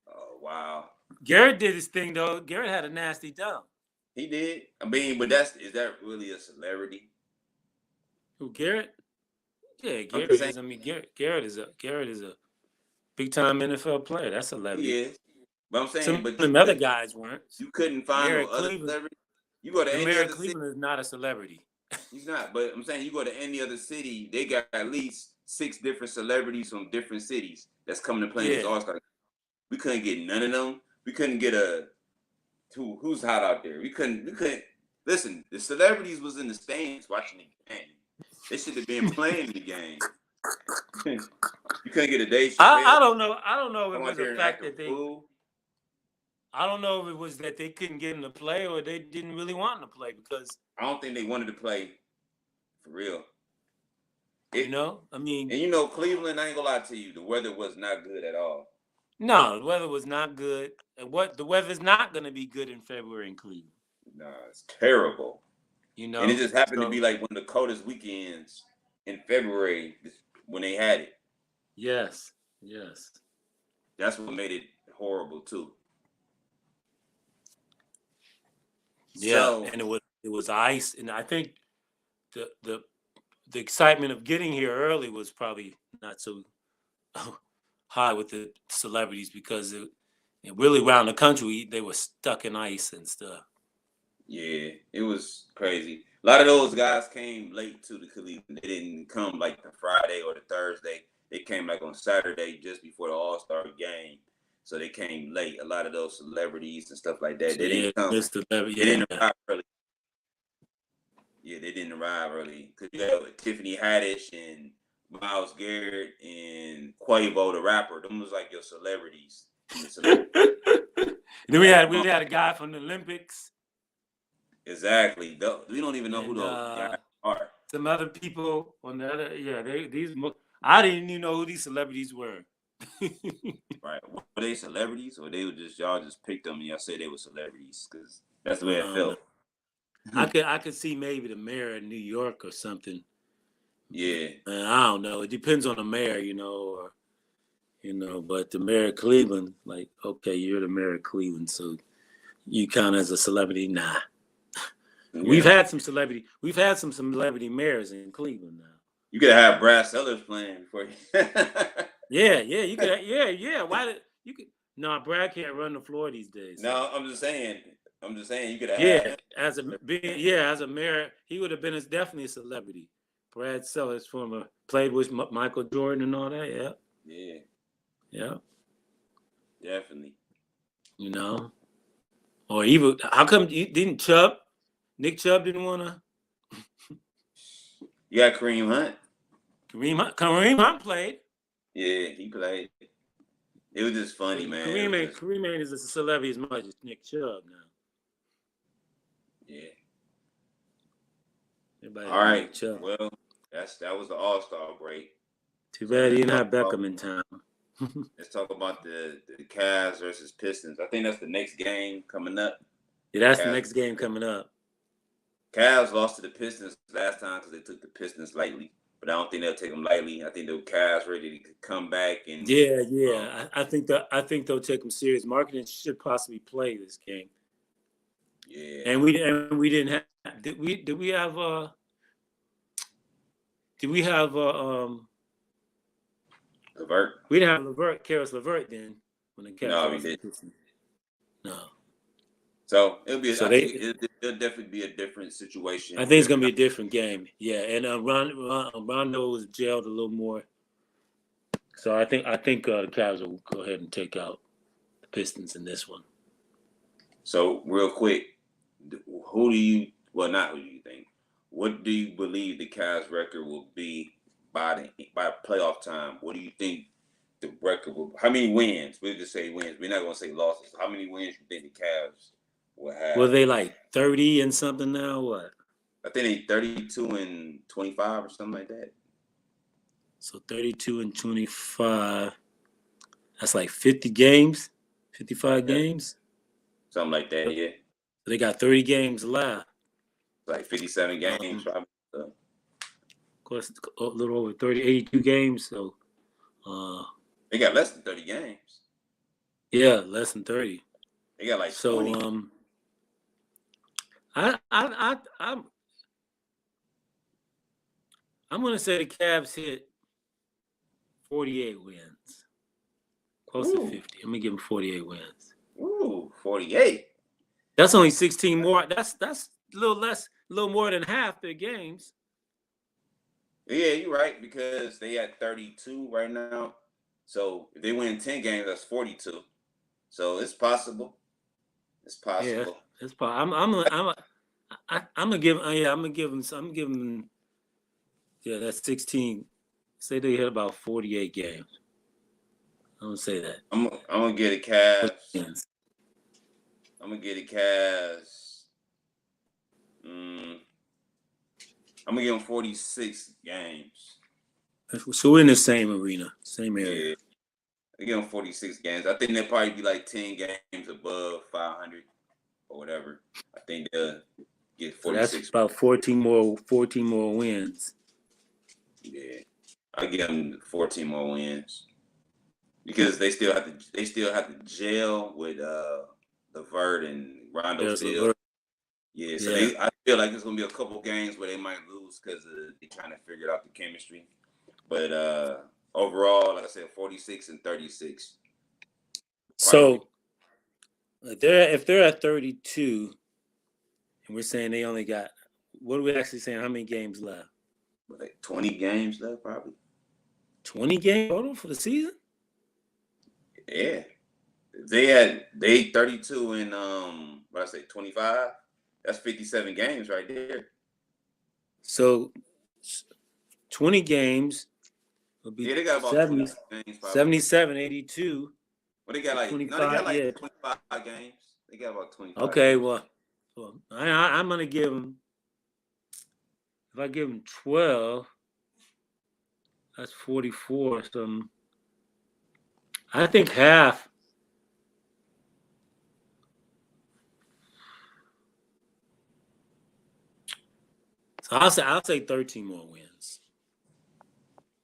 Speaker 1: Oh wow.
Speaker 2: Garrett did his thing though. Garrett had a nasty dunk.
Speaker 1: He did. I mean, but is that really a celebrity?
Speaker 2: Who, Garrett? Yeah, Garrett is. I mean, Garrett is a big time NFL player. That's a celebrity.
Speaker 1: He is. But I'm saying,
Speaker 2: some other guys weren't.
Speaker 1: You couldn't find no other celebrity. You go to any other
Speaker 2: Cleveland
Speaker 1: city,
Speaker 2: is not a celebrity.
Speaker 1: He's not. But I'm saying, you go to any other city, they got at least 6 different celebrities from different cities that's coming to play this All-Star. We couldn't get none of them. We couldn't get who's hot out there. We couldn't. Listen, the celebrities was in the stands watching the game. They should have been playing the game. You couldn't get a day.
Speaker 2: I don't know. I don't know if it was the fact that they.
Speaker 1: Fool.
Speaker 2: I don't know if it was that they couldn't get him to play or they didn't really want him to play because.
Speaker 1: I don't think they wanted to play for real.
Speaker 2: I mean.
Speaker 1: And Cleveland, I ain't gonna lie to you, the weather was not good at all.
Speaker 2: No, the weather was not good. And the weather's not going to be good in February in Cleveland.
Speaker 1: Nah, it's terrible.
Speaker 2: And
Speaker 1: it just happened to be like one of the coldest weekends in February when they had it.
Speaker 2: Yes.
Speaker 1: That's what made it horrible too.
Speaker 2: Yeah, and it was ice, and I think the excitement of getting here early was probably not so high with the celebrities because really around the country they were stuck in ice and stuff.
Speaker 1: Yeah, it was crazy. A lot of those guys came late to the Cleveland. They didn't come like the Friday or the Thursday. They came like on Saturday just before the All-Star game. So they came late. A lot of those celebrities and stuff like that. They didn't come. They didn't arrive early. Yeah, they didn't arrive early. Because you have Tiffany Haddish and Myles Garrett and Quavo the rapper. Them was like your celebrities.
Speaker 2: Then we had a guy from the Olympics.
Speaker 1: Exactly. We don't even know who those guys are.
Speaker 2: Some other people on the other. Yeah, I didn't even know who these celebrities were.
Speaker 1: Right. Were they celebrities or y'all just picked them and y'all said they were celebrities? Because that's the way it felt.
Speaker 2: I could see maybe the mayor of New York or something.
Speaker 1: Yeah.
Speaker 2: I don't know. It depends on the mayor, but the mayor of Cleveland, like, okay, you're the mayor of Cleveland, so you count as a celebrity? Nah. Yeah. We've had some celebrity mayors in Cleveland now.
Speaker 1: You could have Brad Sellers playing for you.
Speaker 2: Yeah, you could. Yeah. No, Brad can't run the floor these days.
Speaker 1: No, I'm just saying you could have.
Speaker 2: Yeah, as a mayor, he would have been definitely a celebrity. Brad Sellers, played with Michael Jordan and all that. Yeah. Yeah.
Speaker 1: Definitely.
Speaker 2: Or even how come didn't Nick Chubb didn't want to?
Speaker 1: You got Kareem Hunt.
Speaker 2: Kareem Hunt played.
Speaker 1: Yeah, he played. It was just funny, man.
Speaker 2: Kareem ain't as a celebrity as much as Nick Chubb now.
Speaker 1: Yeah.
Speaker 2: Everybody
Speaker 1: All
Speaker 2: doing
Speaker 1: right.
Speaker 2: each other.
Speaker 1: Well, that was the All-Star break.
Speaker 2: Too
Speaker 1: So
Speaker 2: bad he didn't have Beckham in town.
Speaker 1: let's talk about the Cavs versus Pistons. I think that's the next game coming up.
Speaker 2: Yeah, that's the
Speaker 1: Cavs,
Speaker 2: next game coming up.
Speaker 1: Cavs lost to the Pistons last time because they took the Pistons lightly, but I don't think they'll take them lightly. I think the Cavs ready to come back and
Speaker 2: Yeah. I think they'll take them serious. Marketing should possibly play this game.
Speaker 1: yeah.
Speaker 2: And we didn't have did we have
Speaker 1: LeVert.
Speaker 2: we didn't have Karis LeVert then when the Cavs
Speaker 1: No, we
Speaker 2: lost to the
Speaker 1: did.
Speaker 2: Pistons. No.
Speaker 1: So it'll be.
Speaker 2: So
Speaker 1: I think it'll definitely be a different situation.
Speaker 2: I think it's gonna be a different game. Yeah, and Rondo was jailed a little more. So I think the Cavs will go ahead and take out the Pistons in this one.
Speaker 1: So real quick, who do you? Well, not who do you think? What do you believe the Cavs record will be by playoff time? What do you think the record will? How many wins? We'll just say wins. We're not gonna say losses. How many wins you think the Cavs will have?
Speaker 2: Were they like 30 and something now? What?
Speaker 1: I think they 32-25 or something like that.
Speaker 2: So 32 and 25. That's like 50 games, 55 games.
Speaker 1: Something like that, yeah.
Speaker 2: So they got 30 games left.
Speaker 1: Like 57 games, probably. So.
Speaker 2: Of course, a little over 30, 82 games. So
Speaker 1: they got less than 30 games.
Speaker 2: Yeah, less than 30.
Speaker 1: They got like 20.
Speaker 2: I'm gonna say the Cavs hit 48 wins. Close to 50. I'm gonna give them 48 wins.
Speaker 1: Ooh, 48.
Speaker 2: That's only 16 more. That's a little more than half their games.
Speaker 1: Yeah, you're right, because they at 32 right now. So if they win 10 games, that's 42. So it's possible. It's possible.
Speaker 2: Yeah, it's possible. I'm gonna give. Yeah, I'm gonna give them. I'm giving them. Yeah, that's 16. Say they hit about 48 games. I'm gonna say that.
Speaker 1: I'm gonna get a Cavs. I'm gonna get a Cavs. I'm gonna give them 46 games.
Speaker 2: So we're in the same arena, same area.
Speaker 1: Yeah. I give them 46 games. I think they'll probably be like 10 games above 500 or whatever. I think they'll get 46.
Speaker 2: So that's about 14 more wins.
Speaker 1: Yeah, I give them 14 more wins because they still have to gel with LeVert and Rondo still. Yeah, so I feel like there's gonna be a couple games where they might lose because they're trying to figure out the chemistry. But overall, like I said, 46 and 36.
Speaker 2: So if they're at 32, and we're saying they only got, what are we actually saying? How many games left?
Speaker 1: Like 20 games left, probably.
Speaker 2: 20 games total for the season?
Speaker 1: Yeah. They 32 and 25. That's 57 games right there.
Speaker 2: So 20 games would be
Speaker 1: they got about
Speaker 2: 70,
Speaker 1: 20 games,
Speaker 2: 77, 82.
Speaker 1: Well, they got like 25, 25 games. They got about 25.
Speaker 2: Okay,
Speaker 1: games.
Speaker 2: well I'm gonna give them. If I give them 12, that's 44. So I think half. So I'll say 13 more wins.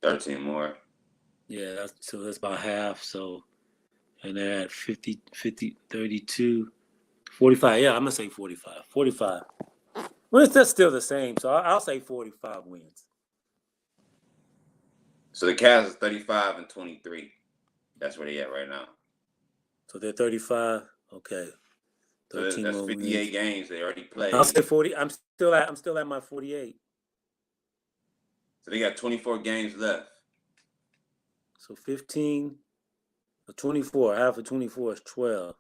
Speaker 1: 13 more.
Speaker 2: Yeah, that's about half. So, and they're at 50, 32, 45. Yeah, I'm gonna say 45. 45. Well, that's still the same. So I'll say 45 wins.
Speaker 1: So the Cavs is 35 and 23. That's where they at right now.
Speaker 2: So they're 35. Okay.
Speaker 1: 13 that's 58 wins. Games they already played.
Speaker 2: I'll say 40. I'm still at my 48.
Speaker 1: So they got 24 games left.
Speaker 2: So 15 or 24. Half of 24 is 12.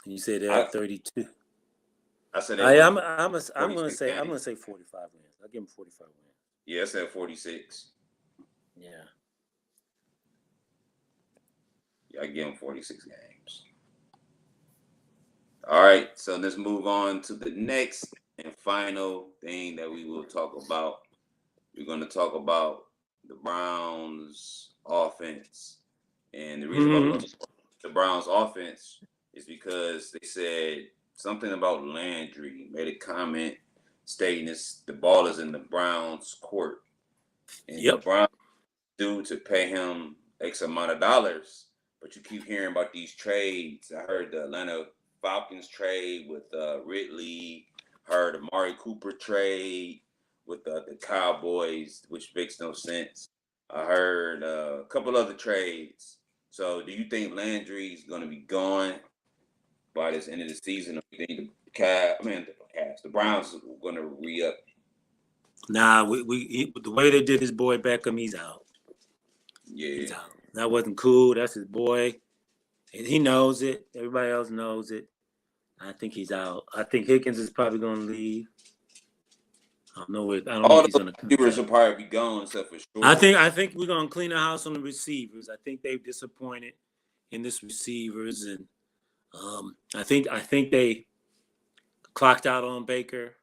Speaker 2: And you said they're at 32.
Speaker 1: I said
Speaker 2: I'm gonna say 45 wins. I'll give them 45 wins.
Speaker 1: Yeah, I said 46.
Speaker 2: Yeah.
Speaker 1: Yeah, I give them 46 games. All right, so let's move on to the next and final thing that we will talk about. We're going to talk about the Browns offense. And the reason why we're going
Speaker 2: Mm-hmm.
Speaker 1: to talk about the Browns offense is because they said something about Landry, made a comment stating this, the ball is in the Browns' court. And the
Speaker 2: Yep.
Speaker 1: Browns due to pay him X amount of dollars. But you keep hearing about these trades. I heard the Atlanta Falcons trade with Ridley. Heard Amari Cooper trade with the Cowboys, which makes no sense. I heard a couple other trades. So, do you think Landry's going to be gone by this end of the season? Or do you think the Browns are going to re-up?
Speaker 2: Nah, the way they did his boy Beckham, he's out.
Speaker 1: Yeah.
Speaker 2: He's out. That wasn't cool. That's his boy. And he knows it. Everybody else knows it. I think he's out. I think Higgins is probably going to leave. I don't know
Speaker 1: All
Speaker 2: if he's
Speaker 1: those
Speaker 2: going to come
Speaker 1: receivers
Speaker 2: back.
Speaker 1: will probably be gone, except for
Speaker 2: I
Speaker 1: Short.
Speaker 2: think we're going to clean the house on the receivers. I think they've disappointed in this receivers, and I think they clocked out on Baker.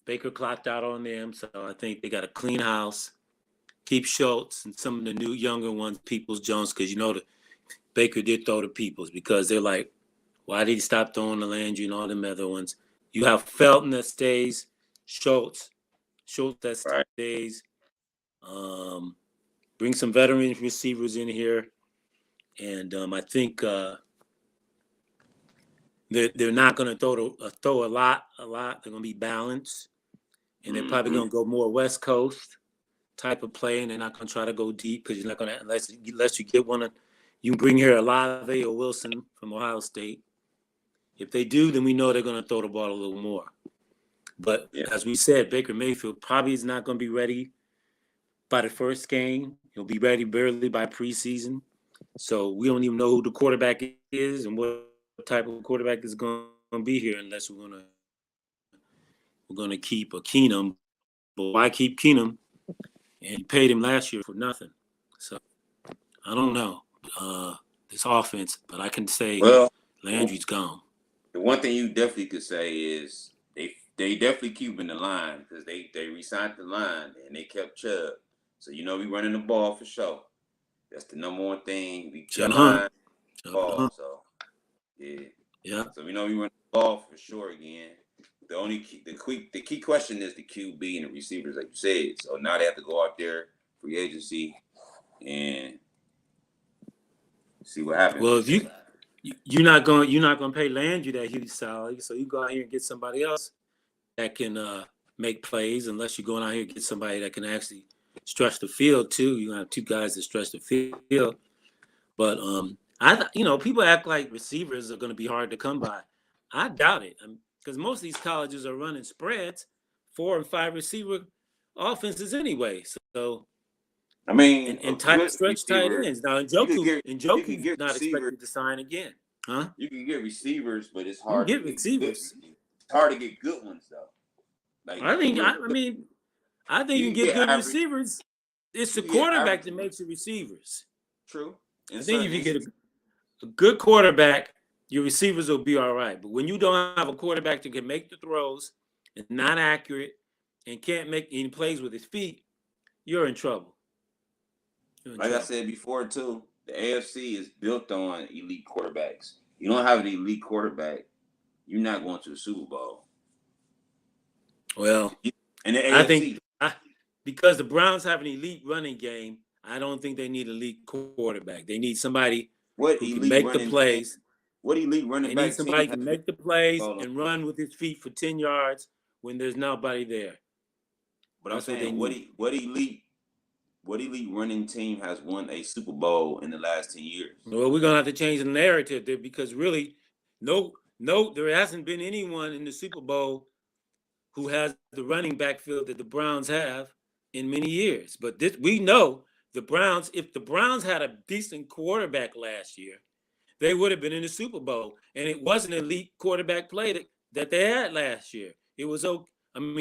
Speaker 2: Baker clocked out on them, so I think they got a clean house. Keep Schultz and some of the new younger ones, Peoples Jones, because the Baker did throw to Peoples because they're like, why did he stop throwing to Landry and all them other ones? You have Felton that stays, Schultz that
Speaker 1: Right.
Speaker 2: stays. Bring some veteran receivers in here, and I think they're not going to throw a lot. They're going to be balanced, and they're probably going to go more West Coast type of play, and they're not going to try to go deep because you're not going to unless you get one. You can bring here Olave or Wilson from Ohio State. If they do, then we know they're going to throw the ball a little more. But as we said, Baker Mayfield probably is not going to be ready by the first game. He'll be ready barely by preseason. So we don't even know who the quarterback is and what type of quarterback is going to be here unless we're going to keep a Keenum. But why keep Keenum? And you paid him last year for nothing. So I don't know this offense, but I can say Landry's gone.
Speaker 1: The one thing you definitely could say is they definitely keeping the line because they re-signed the line and they kept Chubb. So we running the ball for sure. That's the number one thing. We keep the line ball. So yeah. So we run the ball for sure again. The key question is the QB and the receivers, like you said. So now they have to go out there, free agency, and see what happens.
Speaker 2: Well, if you're not going to pay Landry that huge salary, so you go out here and get somebody else that can make plays. Unless you're going out here and get somebody that can actually stretch the field too. You have two guys that stretch the field. But people act like receivers are going to be hard to come by. I doubt it because most of these colleges are running spreads, 4 and 5 receiver offenses anyway. So and tight stretch tight ends. Now Njoku's not expected to sign again, huh?
Speaker 1: You can get receivers, but it's
Speaker 2: You
Speaker 1: hard
Speaker 2: can
Speaker 1: to
Speaker 2: get
Speaker 1: get
Speaker 2: receivers.
Speaker 1: It's hard to get good ones though. Like
Speaker 2: I think you can get good receivers. It's the quarterback that makes the receivers.
Speaker 1: True.
Speaker 2: I think if you get a good quarterback, your receivers will be all right. But when you don't have a quarterback that can make the throws and not accurate and can't make any plays with his feet, you're in trouble.
Speaker 1: I said before too, the AFC is built on elite quarterbacks. You don't have an elite quarterback, you're not going to the Super Bowl.
Speaker 2: Well,
Speaker 1: and the AFC,
Speaker 2: I think because the Browns have an elite running game, I don't think they need an elite quarterback. They need somebody who can make the plays.
Speaker 1: What elite running back?
Speaker 2: They need somebody who can make the plays and run with his feet for 10 yards when there's nobody there.
Speaker 1: But I'm saying, what elite running team has won a Super Bowl in the last 10 years?
Speaker 2: Well, we're gonna have to change the narrative there because really, no, there hasn't been anyone in the Super Bowl who has the running backfield that the Browns have in many years. But we know the Browns, if the Browns had a decent quarterback last year, they would have been in the Super Bowl. And it wasn't an elite quarterback play that they had last year. It was the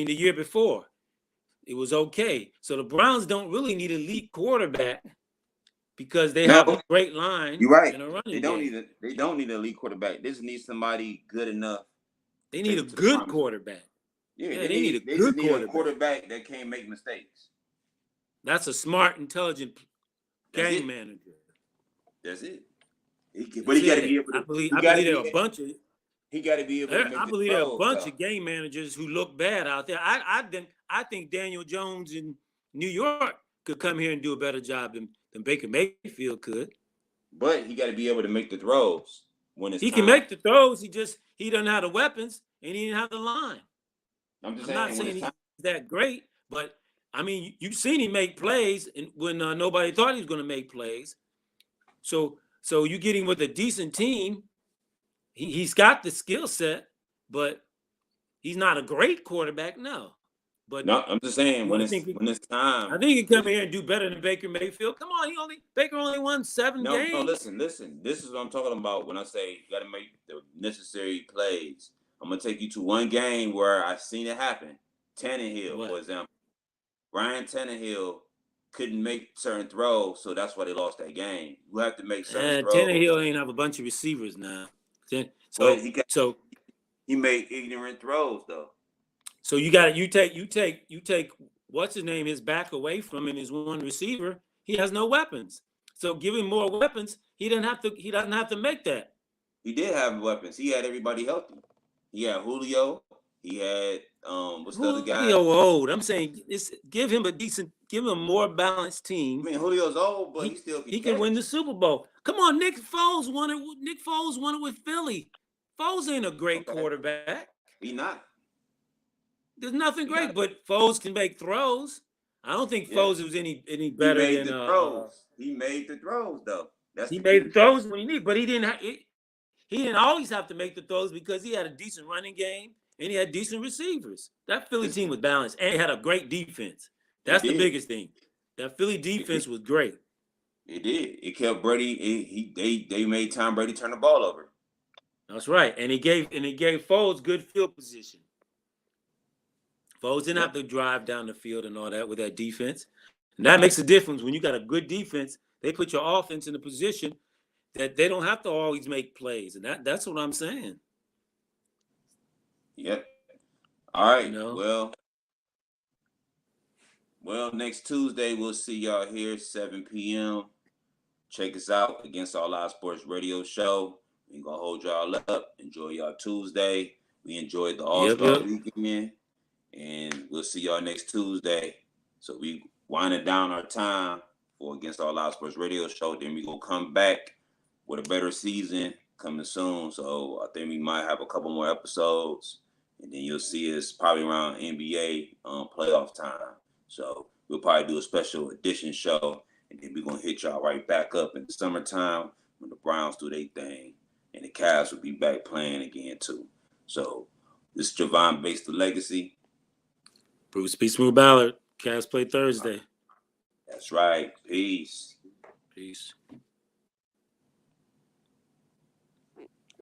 Speaker 2: year before. It was okay. So the Browns don't really need an elite quarterback because they have
Speaker 1: No,
Speaker 2: a great line
Speaker 1: you're right.
Speaker 2: and a running
Speaker 1: They don't
Speaker 2: game.
Speaker 1: need they don't need an elite quarterback. They just need somebody good enough
Speaker 2: They
Speaker 1: to
Speaker 2: need
Speaker 1: take
Speaker 2: a
Speaker 1: them to the
Speaker 2: good
Speaker 1: promise.
Speaker 2: quarterback.
Speaker 1: Yeah,
Speaker 2: Yeah, they need a
Speaker 1: they just
Speaker 2: good
Speaker 1: need a
Speaker 2: quarterback.
Speaker 1: quarterback that can't make mistakes.
Speaker 2: That's a smart, intelligent
Speaker 1: That's
Speaker 2: game
Speaker 1: it.
Speaker 2: manager.
Speaker 1: That's it. But
Speaker 2: That's
Speaker 1: he got to be
Speaker 2: it.
Speaker 1: able
Speaker 2: I
Speaker 1: to.
Speaker 2: believe.
Speaker 1: He
Speaker 2: I
Speaker 1: got to
Speaker 2: believe there are a
Speaker 1: be.
Speaker 2: bunch of.
Speaker 1: He got to be able to make
Speaker 2: I
Speaker 1: the
Speaker 2: believe there are a
Speaker 1: throws,
Speaker 2: bunch
Speaker 1: though.
Speaker 2: of game managers who look bad out there. I think Daniel Jones in New York could come here and do a better job than Baker Mayfield could.
Speaker 1: But he got to be able to make the throws when it's
Speaker 2: He can
Speaker 1: time.
Speaker 2: make the throws. He doesn't have the weapons and he didn't have the line.
Speaker 1: I'm just
Speaker 2: I'm not
Speaker 1: saying when
Speaker 2: saying
Speaker 1: it's
Speaker 2: he's
Speaker 1: time.
Speaker 2: that great, but I mean, you've seen him make plays and when nobody thought he was going to make plays. So you get him with a decent team. He's got the skill set, but he's not a great quarterback, no. But
Speaker 1: No, I'm just saying
Speaker 2: do I think
Speaker 1: when it's time.
Speaker 2: I think he can come here and do better than Baker Mayfield. Come on, Baker only won 7
Speaker 1: No,
Speaker 2: games.
Speaker 1: listen. This is what I'm talking about when I say you got to make the necessary plays. I'm gonna take you to one game where I've seen it happen. Tannehill,
Speaker 2: What?
Speaker 1: for example. Ryan Tannehill couldn't make certain throws, so that's why they lost that game. You have to make certain throws.
Speaker 2: Tannehill ain't have a bunch of receivers now.
Speaker 1: But
Speaker 2: So so
Speaker 1: he made ignorant throws though.
Speaker 2: so you take what's his name, his back away from him, his one receiver. He has no weapons. So give him more weapons. He doesn't have to make that.
Speaker 1: He did have weapons. He had everybody healthy. He had Julio. He had what's the other guy?
Speaker 2: Julio old. I'm saying give him a more balanced team.
Speaker 1: I mean, Julio's old, but he still
Speaker 2: He
Speaker 1: can
Speaker 2: can win
Speaker 1: catch.
Speaker 2: the Super Bowl. Come on, Nick Foles won it. Nick Foles won it with Philly. Foles ain't a great
Speaker 1: Okay.
Speaker 2: quarterback.
Speaker 1: He not.
Speaker 2: There's nothing
Speaker 1: He
Speaker 2: great,
Speaker 1: not.
Speaker 2: but Foles can make throws. I don't think
Speaker 1: Yeah.
Speaker 2: Foles was any
Speaker 1: He
Speaker 2: better
Speaker 1: made
Speaker 2: than
Speaker 1: the throws. He made the throws though. That's
Speaker 2: he
Speaker 1: the
Speaker 2: made
Speaker 1: key.
Speaker 2: the throws when he needed, but he didn't always have to make the throws because he had a decent running game and he had decent receivers. That Philly team was balanced and it had a great defense.
Speaker 1: It
Speaker 2: That's the
Speaker 1: did.
Speaker 2: biggest thing. That Philly
Speaker 1: It did.
Speaker 2: defense was great.
Speaker 1: It did. It kept Brady. They made Tom Brady turn the ball over.
Speaker 2: That's right, and he gave Foles good field position. Foles didn't have to drive down the field and all that with that defense. And that makes a difference. When you got a good defense, they put your offense in a position that they don't have to always make plays. And that's what I'm saying.
Speaker 1: Yep. All right.
Speaker 2: You know?
Speaker 1: Well, next Tuesday we'll see y'all here 7 p.m. Check us out against All Our Sports Radio Show. We're gonna hold y'all up. Enjoy y'all Tuesday. We enjoyed the All-Star weekend. And we'll see y'all next Tuesday. So we winding down our time for Against All Our Sports Radio Show. Then we gonna come back with a better season coming soon. So I think we might have a couple more episodes. And then you'll see us probably around NBA playoff time. So we'll probably do a special edition show. And then we're going to hit y'all right back up in the summertime when the Browns do their thing. And the Cavs will be back playing again, too. So this is Javon Based the Legacy.
Speaker 2: Bruce B. Smooth Ballard. Cavs play Thursday.
Speaker 1: That's right. Peace.
Speaker 2: Peace.